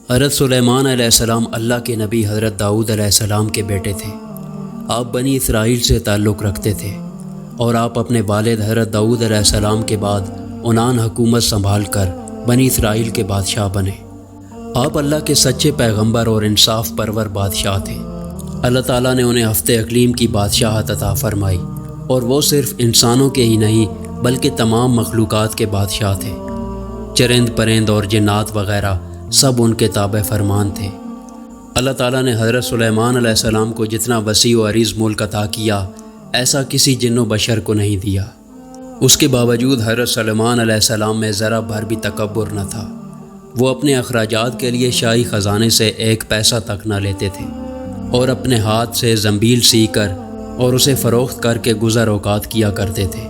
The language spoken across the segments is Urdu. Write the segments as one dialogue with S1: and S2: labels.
S1: حضرت سلیمان علیہ السلام اللہ کے نبی حضرت داؤد علیہ السلام کے بیٹے تھے۔ آپ بنی اسرائیل سے تعلق رکھتے تھے اور آپ اپنے والد حضرت داؤد علیہ السلام کے بعد عنان حکومت سنبھال کر بنی اسرائیل کے بادشاہ بنے۔ آپ اللہ کے سچے پیغمبر اور انصاف پرور بادشاہ تھے۔ اللہ تعالیٰ نے انہیں ہفتے اقلیم کی بادشاہت عطا فرمائی اور وہ صرف انسانوں کے ہی نہیں بلکہ تمام مخلوقات کے بادشاہ تھے۔ چرند پرند اور جنات وغیرہ سب ان کے تابع فرمان تھے۔ اللہ تعالیٰ نے حضرت سلیمان علیہ السلام کو جتنا وسیع و عریض ملک عطا کیا ایسا کسی جن و بشر کو نہیں دیا۔ اس کے باوجود حضرت سلیمان علیہ السلام میں ذرا بھر بھی تکبر نہ تھا۔ وہ اپنے اخراجات کے لیے شاہی خزانے سے ایک پیسہ تک نہ لیتے تھے اور اپنے ہاتھ سے زنبیل سی کر اور اسے فروخت کر کے گزر اوقات کیا کرتے تھے۔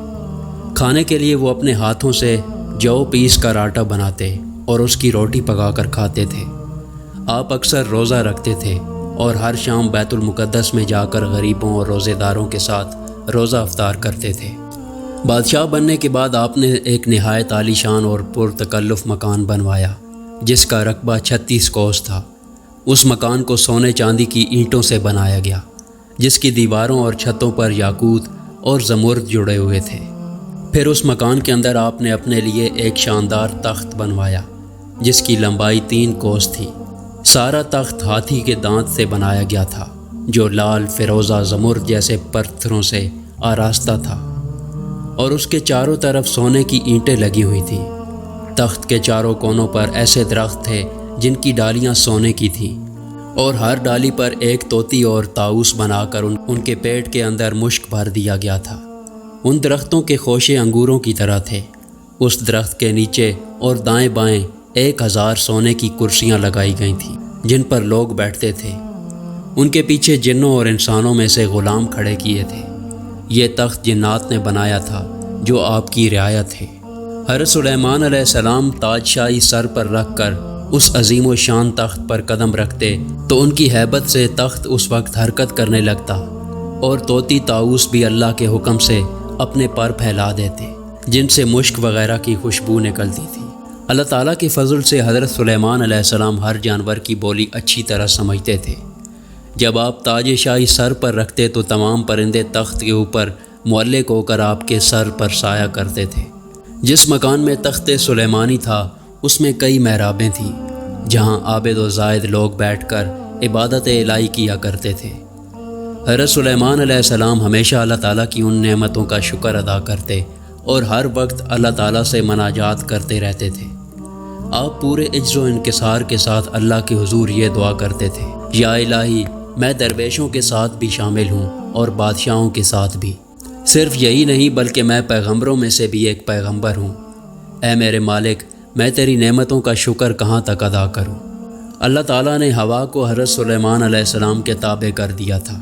S1: کھانے کے لیے وہ اپنے ہاتھوں سے جو پیس کر آٹا بناتے اور اس کی روٹی پکا کر کھاتے تھے۔ آپ اکثر روزہ رکھتے تھے اور ہر شام بیت المقدس میں جا کر غریبوں اور روزے داروں کے ساتھ روزہ افطار کرتے تھے۔ بادشاہ بننے کے بعد آپ نے ایک نہایت عالی شان اور پرتکلف مکان بنوایا جس کا رقبہ 36 کوس تھا۔ اس مکان کو سونے چاندی کی اینٹوں سے بنایا گیا جس کی دیواروں اور چھتوں پر یاقوت اور زمرد جڑے ہوئے تھے۔ پھر اس مکان کے اندر آپ نے اپنے لیے ایک شاندار تخت بنوایا جس کی لمبائی 3 کوس تھی۔ سارا تخت ہاتھی کے دانت سے بنایا گیا تھا جو لال، فیروزہ، زمرد جیسے پتھروں سے آراستہ تھا اور اس کے چاروں طرف سونے کی اینٹیں لگی ہوئی تھیں۔ تخت کے چاروں کونوں پر ایسے درخت تھے جن کی ڈالیاں سونے کی تھیں اور ہر ڈالی پر ایک طوطی اور طاؤس بنا کر ان کے پیٹ کے اندر مشک بھر دیا گیا تھا۔ ان درختوں کے خوشے انگوروں کی طرح تھے۔ اس درخت کے نیچے اور دائیں بائیں 1000 سونے کی کرسیاں لگائی گئی تھیں جن پر لوگ بیٹھتے تھے۔ ان کے پیچھے جنوں اور انسانوں میں سے غلام کھڑے کیے تھے۔ یہ تخت جنات نے بنایا تھا جو آپ کی رعایت ہے۔ حضرت سلیمان علیہ السلام تاج شاہی سر پر رکھ کر اس عظیم و شان تخت پر قدم رکھتے تو ان کی ہیبت سے تخت اس وقت حرکت کرنے لگتا اور طوطی طاؤس بھی اللہ کے حکم سے اپنے پر پھیلا دیتے جن سے مشک وغیرہ کی خوشبو نکلتی تھی۔ اللہ تعالیٰ کے فضل سے حضرت سلیمان علیہ السلام ہر جانور کی بولی اچھی طرح سمجھتے تھے۔ جب آپ تاج شاہی سر پر رکھتے تو تمام پرندے تخت کے اوپر معلق ہو کر آپ کے سر پر سایہ کرتے تھے۔ جس مکان میں تخت سلیمانی تھا اس میں کئی محرابیں تھیں جہاں عابد و زاہد لوگ بیٹھ کر عبادت الہی کیا کرتے تھے۔ حضرت سلیمان علیہ السلام ہمیشہ اللہ تعالیٰ کی ان نعمتوں کا شکر ادا کرتے اور ہر وقت اللہ تعالیٰ سے مناجات کرتے رہتے تھے۔ آپ پورے عجز و انکسار کے ساتھ اللہ کے حضور یہ دعا کرتے تھے، یا الہی میں درویشوں کے ساتھ بھی شامل ہوں اور بادشاہوں کے ساتھ بھی۔ صرف یہی نہیں بلکہ میں پیغمبروں میں سے بھی ایک پیغمبر ہوں۔ اے میرے مالک، میں تیری نعمتوں کا شکر کہاں تک ادا کروں۔ اللہ تعالیٰ نے ہوا کو حضرت سلیمان علیہ السلام کے تابع کر دیا تھا۔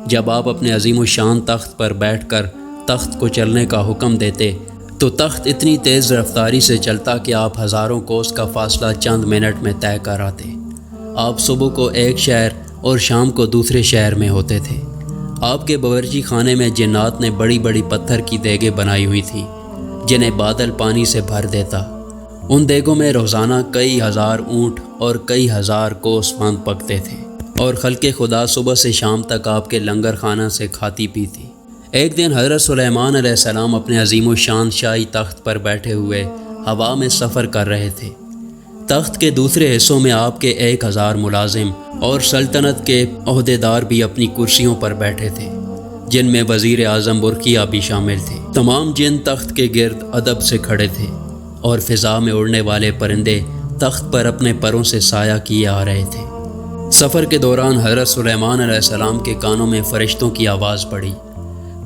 S1: جب آپ اپنے عظیم و شان تخت پر بیٹھ کر تخت کو چلنے کا حکم دیتے تو تخت اتنی تیز رفتاری سے چلتا کہ آپ ہزاروں کوس کا فاصلہ چند منٹ میں طے کر آتے۔ آپ صبح کو ایک شہر اور شام کو دوسرے شہر میں ہوتے تھے۔ آپ کے باورچی خانے میں جنات نے بڑی بڑی پتھر کی دیگیں بنائی ہوئی تھیں جنہیں بادل پانی سے بھر دیتا۔ ان دیگوں میں روزانہ کئی ہزار اونٹ اور کئی ہزار کوس ماند پکتے تھے اور خلق خدا صبح سے شام تک آپ کے لنگر خانہ سے کھاتی پیتی۔ ایک دن حضرت سلیمان علیہ السلام اپنے عظیم و شان شاہی تخت پر بیٹھے ہوئے ہوا میں سفر کر رہے تھے۔ تخت کے دوسرے حصوں میں آپ کے 1000 ملازم اور سلطنت کے عہدیدار بھی اپنی کرسیوں پر بیٹھے تھے جن میں وزیر اعظم برقیہ بھی شامل تھے۔ تمام جن تخت کے گرد ادب سے کھڑے تھے اور فضا میں اڑنے والے پرندے تخت پر اپنے پروں سے سایہ کیے آ رہے تھے۔ سفر کے دوران حضرت سلیمان علیہ السلام کے کانوں میں فرشتوں کی آواز پڑی۔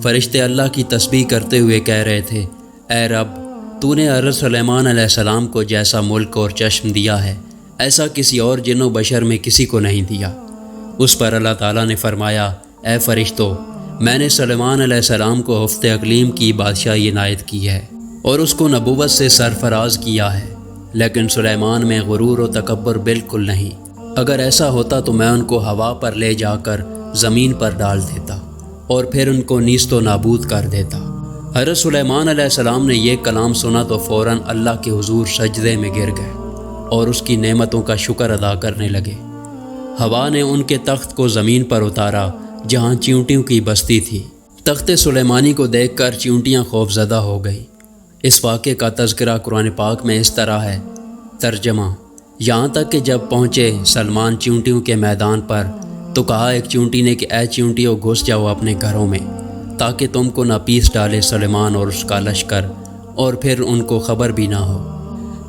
S1: فرشتے اللہ کی تسبیح کرتے ہوئے کہہ رہے تھے، اے رب، تو نے حضرت سلیمان علیہ السلام کو جیسا ملک اور چشم دیا ہے ایسا کسی اور جن و بشر میں کسی کو نہیں دیا۔ اس پر اللہ تعالیٰ نے فرمایا، اے فرشتوں، میں نے سلیمان علیہ السلام کو ہفتے اقلیم کی بادشاہی عنایت کی ہے اور اس کو نبوت سے سرفراز کیا ہے، لیکن سلیمان میں غرور و تکبر بالکل نہیں۔ اگر ایسا ہوتا تو میں ان کو ہوا پر لے جا کر زمین پر ڈال دیتا اور پھر ان کو نیست و نابود کر دیتا۔ حضرت سلیمان علیہ السلام نے یہ کلام سنا تو فوراً اللہ کے حضور سجدے میں گر گئے اور اس کی نعمتوں کا شکر ادا کرنے لگے۔ ہوا نے ان کے تخت کو زمین پر اتارا جہاں چیونٹیوں کی بستی تھی۔ تخت سلیمانی کو دیکھ کر چیونٹیاں خوف زدہ ہو گئیں۔ اس واقعے کا تذکرہ قرآن پاک میں اس طرح ہے۔ ترجمہ: یہاں تک کہ جب پہنچے سلمان چیونٹیوں کے میدان پر تو کہا ایک چیونٹی نے کہ اے چیونٹیوں، گھس جاؤ اپنے گھروں میں تاکہ تم کو نہ پیس ڈالے سلیمان اور اس کا لشکر، اور پھر ان کو خبر بھی نہ ہو۔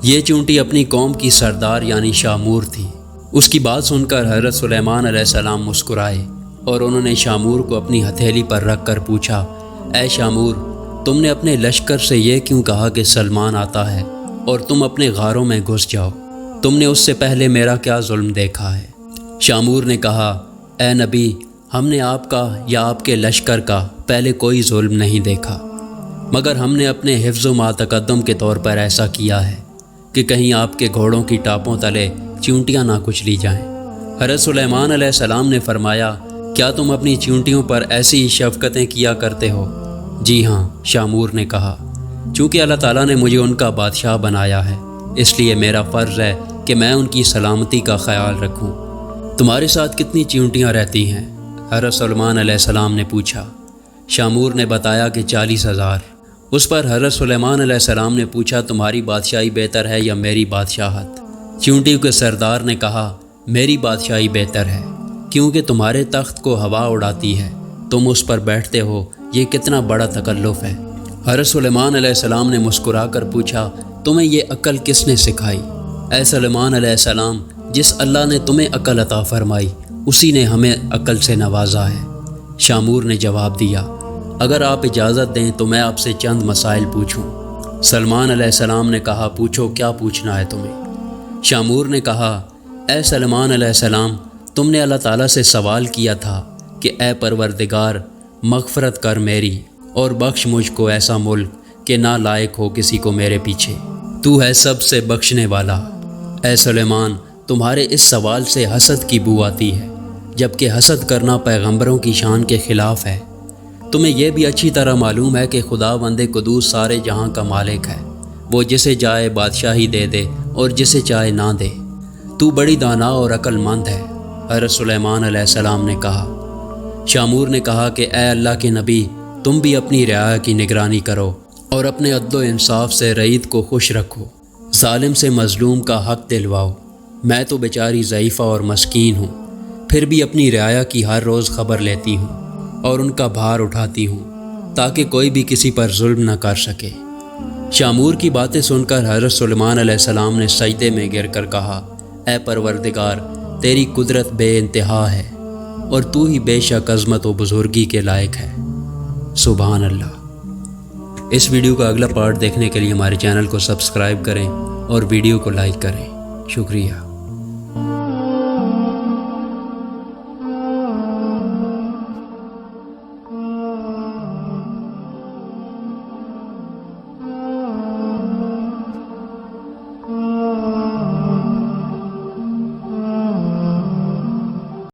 S1: یہ چیونٹی اپنی قوم کی سردار یعنی شامور تھی۔ اس کی بات سن کر حضرت سلیمان علیہ السلام مسکرائے اور انہوں نے شامور کو اپنی ہتھیلی پر رکھ کر پوچھا، اے شامور، تم نے اپنے لشکر سے یہ کیوں کہا کہ سلمان آتا ہے اور تم اپنے غاروں میں گھس جاؤ؟ تم نے اس سے پہلے میرا کیا ظلم دیکھا ہے؟ شامور نے کہا، اے نبی، ہم نے آپ کا یا آپ کے لشکر کا پہلے کوئی ظلم نہیں دیکھا، مگر ہم نے اپنے حفظ و ماتقدم کے طور پر ایسا کیا ہے کہ کہیں آپ کے گھوڑوں کی ٹاپوں تلے چیونٹیاں نہ کچلی جائیں۔ حضرت سلیمان علیہ السلام نے فرمایا، کیا تم اپنی چیونٹیوں پر ایسی ہی شفقتیں کیا کرتے ہو؟ جی ہاں، شامور نے کہا، چونکہ اللہ تعالیٰ نے مجھے ان کا بادشاہ بنایا ہے، اس لیے میرا فرض ہے کہ میں ان کی سلامتی کا خیال رکھوں۔ تمہارے ساتھ کتنی چیونٹیاں رہتی ہیں؟ حضرت سلیمان علیہ السلام نے پوچھا۔ شامور نے بتایا کہ 40,000۔ اس پر حضرت سلیمان علیہ السلام نے پوچھا، تمہاری بادشاہی بہتر ہے یا میری بادشاہت؟ چیونٹیوں کے سردار نے کہا، میری بادشاہی بہتر ہے، کیونکہ تمہارے تخت کو ہوا اڑاتی ہے، تم اس پر بیٹھتے ہو، یہ کتنا بڑا تکلف ہے۔ حضرت سلیمان علیہ السلام نے مسکرا کر پوچھا، تمہیں یہ عقل کس نے سکھائی؟ اے سلیمان علیہ السلام، جس اللہ نے تمہیں عقل عطا فرمائی اسی نے ہمیں عقل سے نوازا ہے۔ شامور نے جواب دیا، اگر آپ اجازت دیں تو میں آپ سے چند مسائل پوچھوں۔ سلیمان علیہ السلام نے کہا، پوچھو، کیا پوچھنا ہے تمہیں؟ شامور نے کہا، اے سلیمان علیہ السلام، تم نے اللہ تعالیٰ سے سوال کیا تھا کہ اے پروردگار، مغفرت کر میری اور بخش مجھ کو ایسا ملک کہ نہ لائق ہو کسی کو میرے پیچھے، تو ہے سب سے بخشنے والا۔ اے سلیمان، تمہارے اس سوال سے حسد کی بو آتی ہے، جبکہ حسد کرنا پیغمبروں کی شان کے خلاف ہے۔ تمہیں یہ بھی اچھی طرح معلوم ہے کہ خدا بند قدوس سارے جہاں کا مالک ہے، وہ جسے چاہے بادشاہی دے دے اور جسے چاہے نہ دے۔ تو بڑی دانا اور عقل مند ہے، حضرت سلیمان علیہ السلام نے کہا۔ شامور نے کہا کہ اے اللہ کے نبی، تم بھی اپنی رعایا کی نگرانی کرو اور اپنے عدل و انصاف سے رعیت کو خوش رکھو، ظالم سے مظلوم کا حق دلواؤ۔ میں تو بیچاری ضعیفہ اور مسکین ہوں، پھر بھی اپنی رعایا کی ہر روز خبر لیتی ہوں اور ان کا بھار اٹھاتی ہوں تاکہ کوئی بھی کسی پر ظلم نہ کر سکے۔ شامور کی باتیں سن کر حضرت سلیمان علیہ السلام نے سجدے میں گر کر کہا، اے پروردگار، تیری قدرت بے انتہا ہے اور تو ہی بے شک عظمت و بزرگی کے لائق ہے۔ سبحان اللہ۔ اس ویڈیو کا اگلا پارٹ دیکھنے کے لیے ہمارے چینل کو سبسکرائب کریں اور ویڈیو کو لائک کریں۔ شکریہ۔